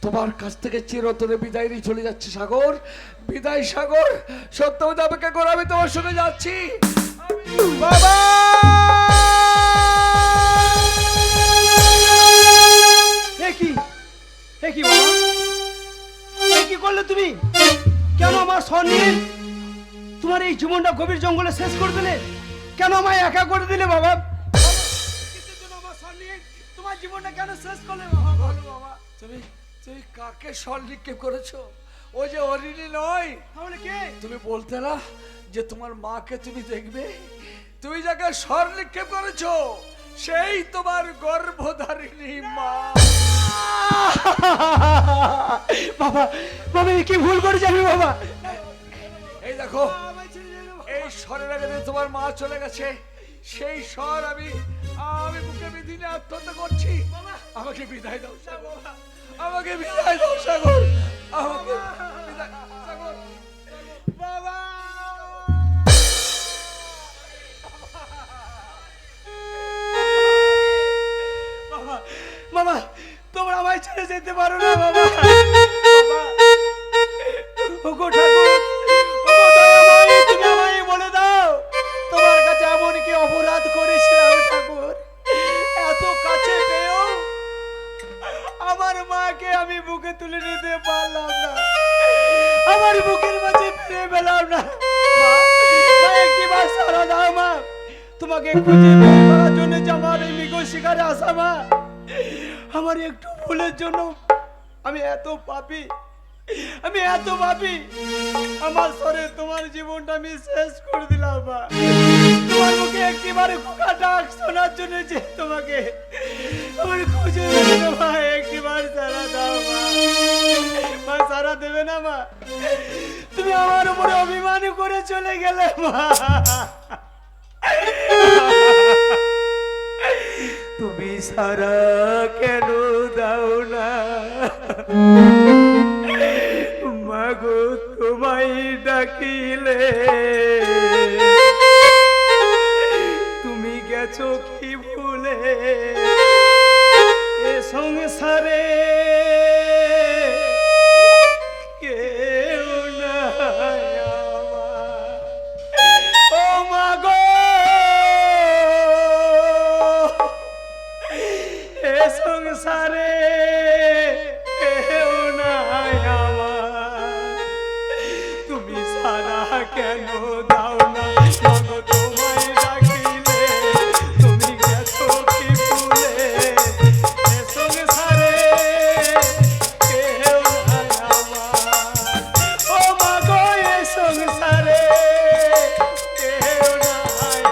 তোমার কাছ থেকে চিরতরে বিদায় নিয়ে চলে যাচ্ছে সাগর। বিদায় সাগর, সত্যবতী অপেক্ষা করো, আমি তোমার সঙ্গে যাচ্ছি। বাবা! কি বাবা? কি করলে তুমি? কেন আমার স্বর নিয়ে তোমার এই জীবনটা গভীর জঙ্গলে শেষ করে দিলে? কেন আমায় একা করে দিলে বাবা? কিসের জন্য আমার স্বর নিয়ে তোমার জীবনটা কেন শেষ করলে বাবা? বলো বাবা। তুমি কাকে স্বর নিক্ষেপ করেছো? ওই যে হরিণী নয়, তাহলে কে? তুমি বলতে না যে তোমার মাকে তুমি দেখবে? তুমি যাকে স্বর নিক্ষেপ করেছো সেই তোমার গর্ভধারিণী মা। বাবা, বাবা কি ভুল করেছি আমি বাবা? এই দেখো, এই স্বরের আগে তোমার মা চলে গেছে, সেই স্বর আমি বুকে বিধি নিয়ে আত্মহত্যা করছি। আমাকে বিদায় দাও সাগর, আমাকে বিদায় দাও সাগর, আমাকে বিদায় সাগর। বাবা, বাবা, বাবা, তোমরা আমায় ছেড়ে যেতে পারো না বাবা। বাবা, ওগো ঠাকুর, ওগো দয়াময়ী, তুমি আমায় বলে দাও তোমার কাছে এমন কি অপরাধ করেছিলাম ঠাকুর? এত কাছে পেয়েও আমার মাকে আমি বুকে তুলে নিতে পারলাম না, আমার বুকের মাঝে ফিরে পেলাম না। মা, মা একটিবার সারা দাও মা, তোমাকে খুঁজে বের করার জন্য যে আমার এই মৃগ শিকারে আসা মা, আমার একটু ভুলের জন্য আমি এত পাপী, আমার স্বরে তোমার জীবনটা আমি শেষ করে দিলাম মা। তোমার মুখে একটিবার কুকা ডাক শোনার জন্য যে তোমাকে আমার খুঁজে বের মা, একটিবার সারা দাও মা। মা সারা দেবে না মা? তুমি আমার উপরে অভিমান করে চলে গেলে মা। তুমি সারা কেন দাও না মাগো? তোমায় ডাকিলে তুমি গেছো কি ভুলে এ সংসারে কেউ নাই আমার। ও মা গো এ সংসারে কেউ নাই আমার। তুমি সারা কেন দাও না মাগো তোমায় ডাকিলে তুমি গেছো কি ভুলে এ সংসারে কেউ নাই আমার। ও মা গো এ সংসারে কেউ নাই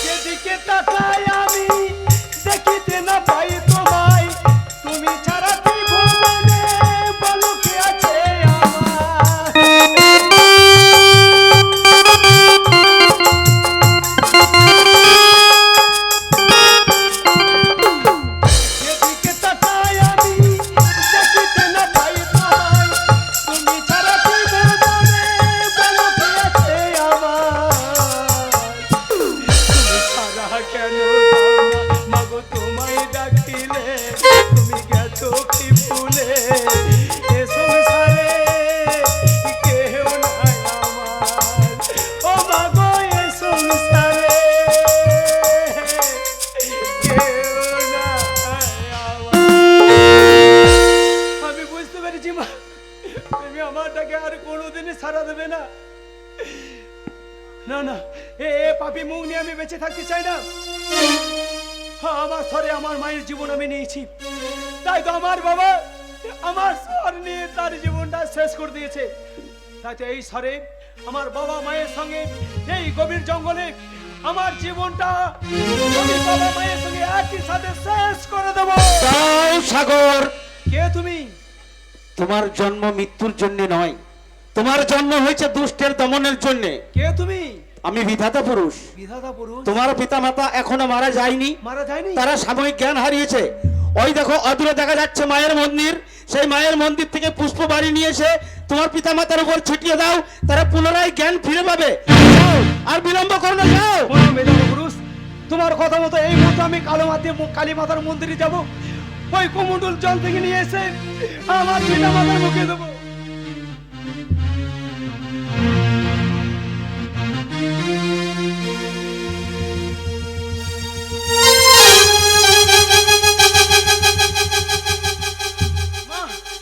যেদিকে তাকাই আমি দেখিতে না পাই তোমায় তুমি ছাড়া ত্রিভুবনে বলো কে আছে আমার। যেদিকে তাকাই আমি দেখিতে না পাই তোমায় তুমি ছাড়া ত্রিভুবনে বলো কে আছে আমার। তুমি সারা কেন দাও না মাগো তোমায় ডাকিলে তুমি গেছো কি ভুলে এ সংসারে কেউ নাই আমার। ও মাগো এ সংসারে কেউ নাই আমার। আমি বুঝতে পেরেছি মা তুমি আমার ডাকে আর কোনোদিনই সাড়া দেবে না। না না এ পাপি মুখ নিয়ে আমি বেঁচে থাকতে চাই না। আমার স্বরে আমার মায়ের জীবন আমি নিয়েছি, তাই তো আমার বাবা আমার স্বর নিয়ে তার জীবনটা শেষ করে দিয়েছে। তাই তো এই স্বরে আমার বাবা মায়ের সঙ্গে এই গভীর জঙ্গলে আমার জীবনটা আমি বাবা মায়ের সঙ্গে একই সাথে শেষ করে দেবো। যাও সাগর, কে তুমি? তোমার জন্ম মৃত্যুর জন্য নয়, তোমার জন্ম হয়েছে দুষ্টের দমনের জন্য। কে তুমি? আমি বিধাতা পুরুষ। বিধাতা পুরুষ? তোমার পিতা মাতা এখনো মারা যায়নি, মারা যায়নি? তারা সাময়িক জ্ঞান হারিয়েছে। ওই দেখো অদূরে দেখা যাচ্ছে মায়ের মন্দির, সেই মায়ের মন্দির থেকে পুষ্প বাড়ি নিয়ে এসে তোমার পিতা মাতার উপর ছিটিয়ে দাও, তারা পুনরায় জ্ঞান ফিরে পাবে। যাও, আর বিলম্ব করো না, যাও। কোনো বিধাতা পুরুষ, তোমার কথা মতো এই মুহূর্তে আমি কালী মাতার মন্দিরে যাব, ওই কুমুন্ডল জল থেকে নিয়ে এসে আমার পিতা মাতার মুখে দেবো। মা,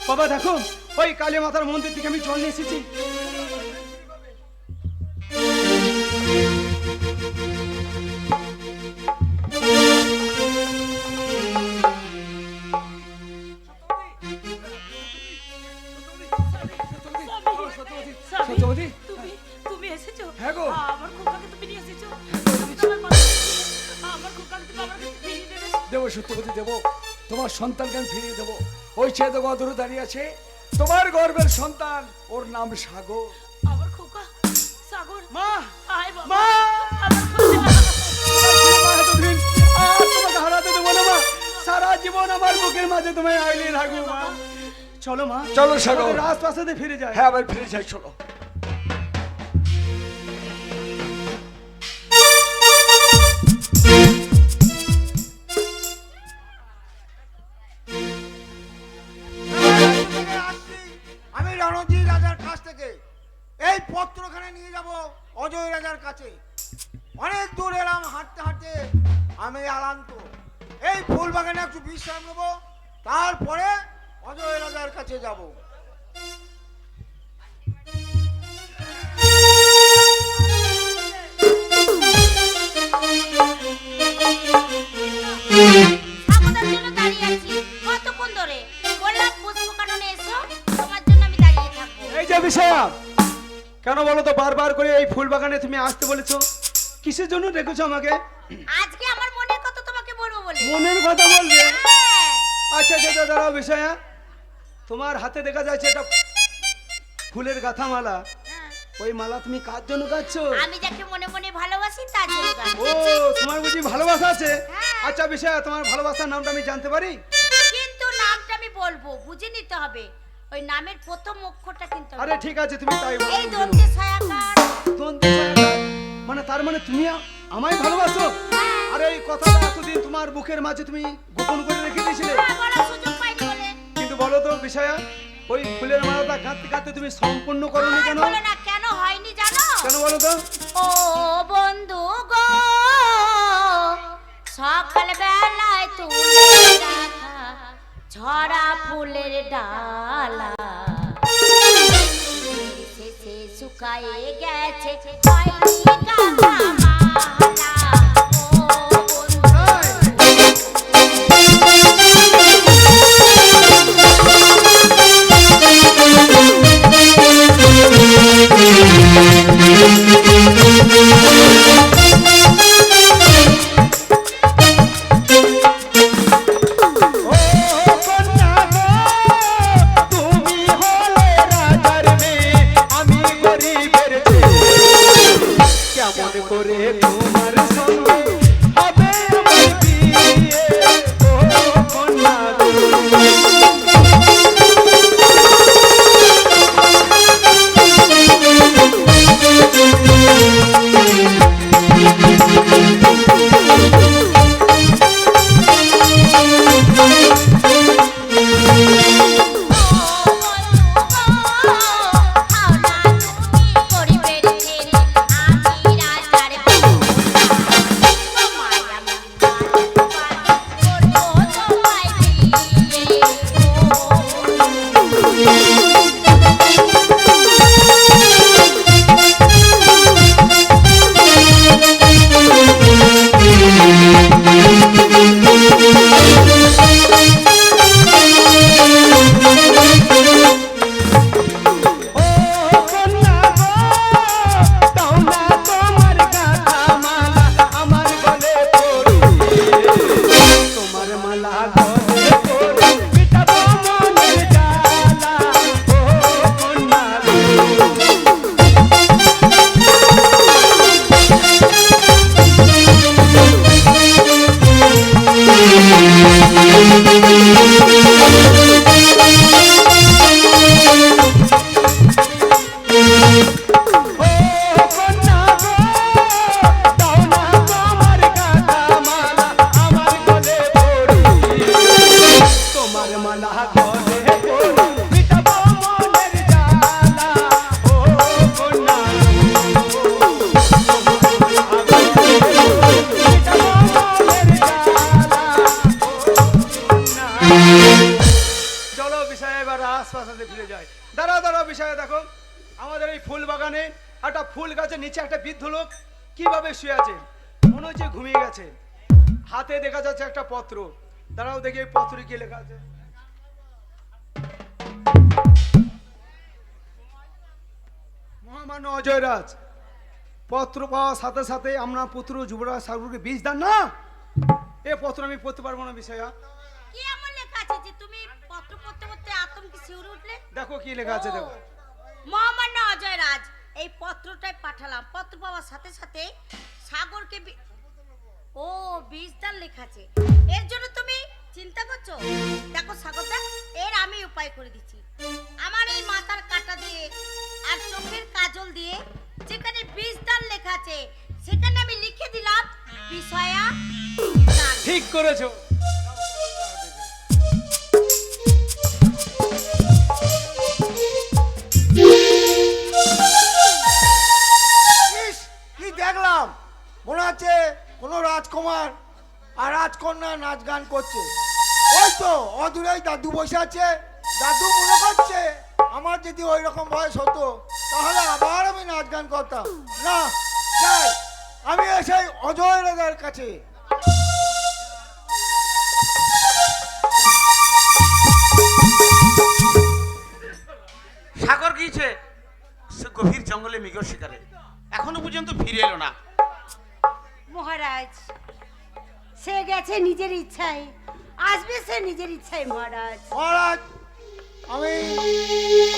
বাবা দেখো ওই কালী মাতার মন্দির থেকে আমি জল নিয়ে এসেছি। সত্যবতী, তুমি তুমি এসেছো? হ্যাঁ গো। আমার খোকাকে তুমি নিয়ে এসেছো? আমার খোকাকে তুমি আমার কাছে ফিরিয়ে দেবে? দেবো সত্যবতী, দেবো। তোমার সন্তানকে আমি ফিরিয়ে দেবো। ওই ছেলে তো অদূরে দাঁড়িয়ে আছে, তোমার গর্ভের সন্তান, ওর নাম সাগর। আমার খোকা সাগর, মা, আয় বাবা, মা, আমার খোকা। এতদিন আর তোমাকে হারাতে দেবো না মা, সারা জীবন আমার বুকের মাঝে তোমায় আগলে রাখবো মা। চলো মা, চলো সাগর। আমাদের রাজপ্রাসাদে ফিরে যাই। হ্যাঁ, আবার ফিরে যাই, চলো। আমি রণজিৎ রাজার কাছ থেকে এই পত্রখানে নিয়ে যাব অজয় রাজার কাছে। অনেক দূর এলাম হাঁটতে হাঁটতে, আমি আলান্ত এই ফুল বাগানে একটু বিশ্রাম নেবো, তারপরে অজয় রাজার কাছে যাব। স্বাগতার জন্য দাঁড়িয়ে আছি কতক্ষণ ধরে। বললাম পুষ্প কাননে এসো, তোমার জন্য আমি দাঁড়িয়ে থাকবো। এই যে বিষয়া, কেন বলো তো বারবার করে এই ফুল বাগানে তুমি আসতে বলেছো? কিসের জন্য ডেকেছো আমাকে? আজকে আমার মনের কথা তোমাকে বলবো বলে। মনের কথা বলবে? হ্যাঁ। আচ্ছা আচ্ছা, দাঁড়াও বিষয়া, তোমার হাতে দেখা যাচ্ছে এটা ফুলের গাঁথা মালা। হ্যাঁ, ওই মালা তুমি কার জন্য গাচ্ছো? আমি যাকে মনে মনে ভালোবাসি তার জন্য গান। ও তোমার বুঝি ভালোবাসা আছে? হ্যাঁ। আচ্ছা বিষয়, তোমার ভালোবাসার নামটা আমি জানতে পারি? কিন্তু নামটা আমি বলবো, বুঝে নিতে হবে। ওই নামের প্রথম অক্ষরটা কিন্তু আরে ঠিক আছে, তুমি তাই বলো। এই দন্তে ছায়াকার। দন্তে ছায়াকার। মানে তার মানে তুমি আমায় ভালোবাসো? আরে এই কথাটা এতদিন তোমার বুকের মাঝে তুমি গোপন করে রেখে দিয়েছিলে, হ্যাঁ, বলার সুযোগ পাইনি বলে। কিন্তু বলো তো বিষয়া, ওই ফুলের মালাটা গাঁথতে গাঁথতে তুমি সম্পূর্ণ করোনি কেন? বলো না, কেন হয়নি জানো? কেন বলো তো? ও বন্ধু গো, সকাল বেলায় তুমি রাখা ঝরা ফুলের ডালা শেষে শুকায়ে গেছে, হয়নি গাঁথা মালা। ও বন্ধু কেমন করে তোমার সঙ্গে হবে আমার বিয়ে, ও কন্যা গো। চলো বিষয় এবার আশপাশে ফিরে যায়। দাঁড়াও দাঁড়াও বিষয়, দেখো আমাদের এই ফুল বাগানে একটা ফুল গাছের নিচে একটা বৃদ্ধ লোক কিভাবে শুয়ে আছে, মনে হচ্ছে ঘুমিয়ে গেছে। হাতে দেখা যাচ্ছে একটা পত্র। দাঁড়াও দেখি এই পত্রে কি লেখা আছে। মহামান্য অজয়রাজ, পত্র পাওয়ার সাথে সাথে আমরা পুত্র যুবরাজ সাগরকে বীজ দেন না। এ পত্র আমি পড়তে পারবো না বিষয়া। কি এমন লেখা আছে যে তুমি পত্র পড়তে পড়তে আতঙ্কে শিউরে উঠলে? দেখো কি লেখা আছে, দেখো। মহামান্য অজয়রাজ, এই পত্রটাই পাঠালাম। পত্র পাওয়ার সাথে সাথে সাগরকে ও বীজদান লেখা আছে। এর জন্য তুমি চিন্তা করছো? দেখো সাগরদা, এর আমি উপায় করে দিচ্ছি। আমার এই মাথার কাটা দিয়ে আর চোখের কাজল দিয়ে যেখানে বীজদান লেখা আছে সেখানে আমি লিখে দিলাম বিষয়া দান। ঠিক করেছো। ইস, কি দেখলাম, মনে হচ্ছে কোনো রাজকুমার আর রাজকন্যা নাচ গান করছে। ওই তো অদূরেই দাদু বসে আছে। দাদু মনে করছে আমার যদি ওই রকম বয়স হতো তাহলে আবার আমি নাচ গান করতাম। না, যাই আমি এসে অজয় রাজার কাছে। সাগর গিয়েছে সে গভীর জঙ্গলে মৃগ শিকারে, এখনো পর্যন্ত ফিরে এলো না। মহারাজ, সে গেছে নিজের ইচ্ছায়, আসবে সে নিজের ইচ্ছায়। মহারাজ, মহারাজ, আমি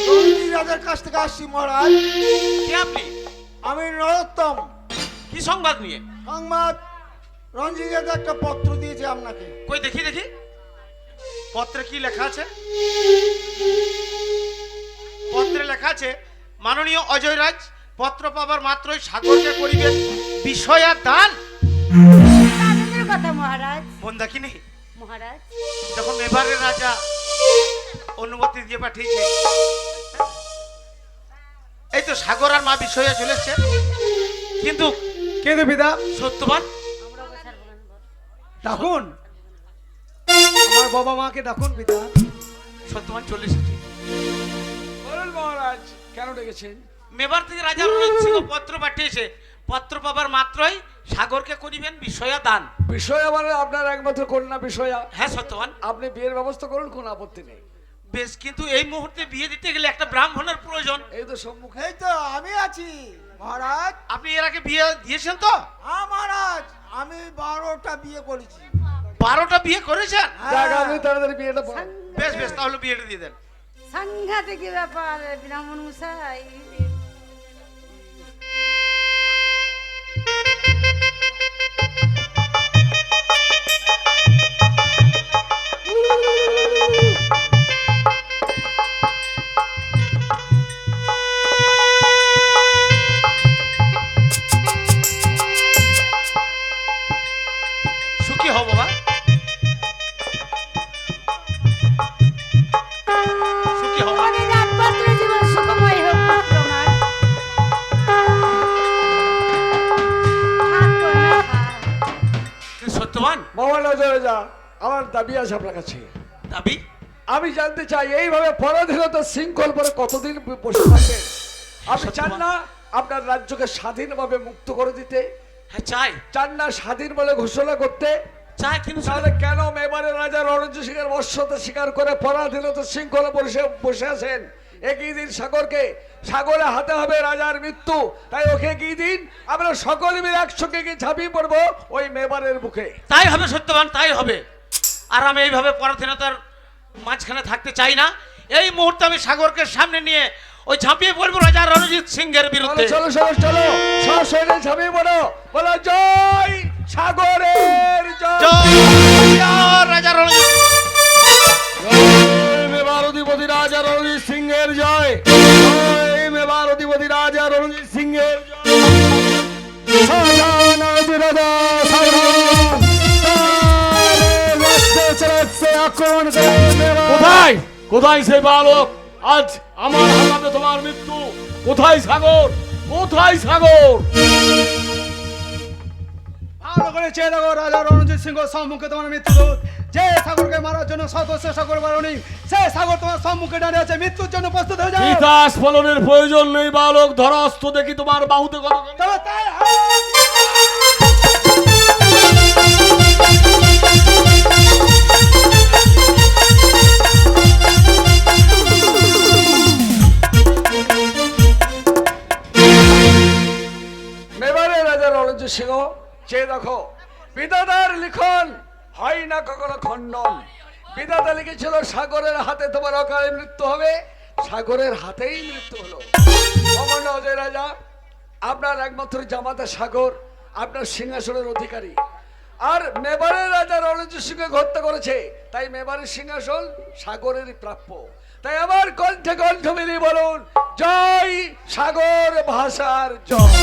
রণজিৎ রাজার কাছ থেকে আসছি মহারাজ। কে আপনি? আমি নরোত্তম। কি সংবাদ নিয়ে? সংবাদ, রণজিৎ রাজা একটা পত্র দিয়েছে আপনাকে। কই দেখি দেখি, পত্রে কি লেখা আছে? পত্রে লেখা আছে, মাননীয় অজয়রাজ, পত্র পাবার মাত্রই সাগরকে করিবেন বিষয়া দান। আনন্দের কথা মহারাজ। মন দেখিনি মহারাজ, যখন এবারের রাজা অনুমতি দিয়ে পাঠিয়েছে, এই তো সাগর আর মা বিষয়া চলে এসছে। কিন্তু কিন্তু পিতা সত্যবান ডাকুন, আমার বাবা মাকে ডাকুন পিতা। সত্যবান চলে এসেছে। বলুন মহারাজ, কেন ডেকেছেন? মেবার থেকে রাজা রণজিৎ সিংহ পত্র পাঠিয়েছে, পত্র পাবার মাত্রই সাগরকে করিবেন বিষয়া দান। বিষয়া মানে আপনার একমাত্র কন্যা বিষয়া। হ্যাঁ সত্যবান। আপনি বিয়ের ব্যবস্থা করুন, কোনো আপত্তি নেই। বেশ, কিন্তু এই মুহূর্তে বিয়ে দিতে গেলে একটা ব্রাহ্মণের প্রয়োজন। এই তো সম্মুখে। এই তো আমি আছি মহারাজ। আপনি এর আগে বিয়ে দিয়েছেন তো? হ্যাঁ মহারাজ, আমি 12টা বিয়ে করেছি। 12টা বিয়ে করেছেন? যাক, আপনি তাড়াতাড়ি বিয়েটা পড়ান। বেশ বেশ, তাহলে বিয়েটা দিয়ে দেন। সাংঘাতিক ব্যাপার ব্রাহ্মণ মশাই। সুখী হও বাবা, সুখী হও। আমাদের একমাত্র জীবন সুখময় হোক পুত্র আমার। থাক কন্যা, থাক। কিন্তু সত্যবান, মোহাম্মদ রাজা, আমার দাবি আছে আপনার কাছে। দাবি? আমি জানতে চাই, এইভাবে পরাধীনতা শৃঙ্খল পরে কতদিন বসে থাকবেন? আপনি চান না আপনার রাজ্যকে স্বাধীনভাবে মুক্ত করে দিতে? হ্যাঁ চাই, চান না স্বাধীন বলে ঘোষণা করতে? চাই, কিন্তু তাহলে কেন মেবারের রাজা রণজিৎ সিংহের বর্ষতা স্বীকার করে পরাধীনতা শৃঙ্খলা বসে আছেন? একই দিন সাগরকে, সাগরে হাতে হবে রাজার মৃত্যু, তাই ওকে কি দিন আমরা সকলে মিলে একসঙ্গে গিয়ে ঝাঁপিয়ে পড়বো ওই মেবারের বুকে। তাই হবে সত্যবান, তাই হবে। আর আমি এইভাবে পরাধীনতার মাঝখানে থাকতে চাই না। এই মুহূর্তে আমি সাগরকে সামনে নিয়ে ওই ঝাঁপিয়ে পড়বো রাজা রণজিৎ সিংহের বিরুদ্ধে। চলো চলো চলো, সশরীরে ঝাঁপিয়ে পড়ো, বলো জয় সাগরের জয়। জয় রাজা রণজিৎ। জয় মেবার অধিপতি রাজা রণজিৎ সিংহের জয়। জয় মেবার অধিপতি রাজা রণজিৎ সিংহের জয়। সাবধান রাজা, সাবধান। আক্রমণ করে মেবার। কোথায় কোথায় সেই বালক? আজ আমার হাতে তোমার মৃত্যু। কোথায় সাগর? কোথায় সাগর? ভালো করে চেয়ে দেখো, রাজা রণজিৎ সিংহ সম্মুখে তোমার মৃত্যুদূত। যে সাগরকে মারার জন্য সদস্য সাগর বারণী, সে সাগর তোমার সম্মুখে দাঁড়িয়ে আছে, মৃত্যুর জন্য প্রস্তুত হয়ে যাও। পিতা স্ফলনের প্রয়োজন নেই বালক, ধরাস্ত দেখি তোমার বাহুতে কত। তবে তাই হোক। মেবারের রাজা রণজিৎ সিংহ, চেয়ে দেখো, বিধাতার লিখন হয় না কখনো খণ্ডন। বিধাতা লিখেছিল সাগরের হাতে তোমার অকালে মৃত্যু হবে, সাগরের হাতেই মৃত্যু হলো। অমর অজয় রাজা, আপনার একমাত্র জামাতা সাগর আপনার সিংহাসনের অধিকারী, আর মেবারের রাজা রণজিৎ সিংহ হত্যা করেছে, তাই মেবারের সিংহাসন সাগরেরই প্রাপ্য। তাই আমার কণ্ঠে কণ্ঠ মিলিয়ে বলুন, জয় সাগর ভাষার জয়।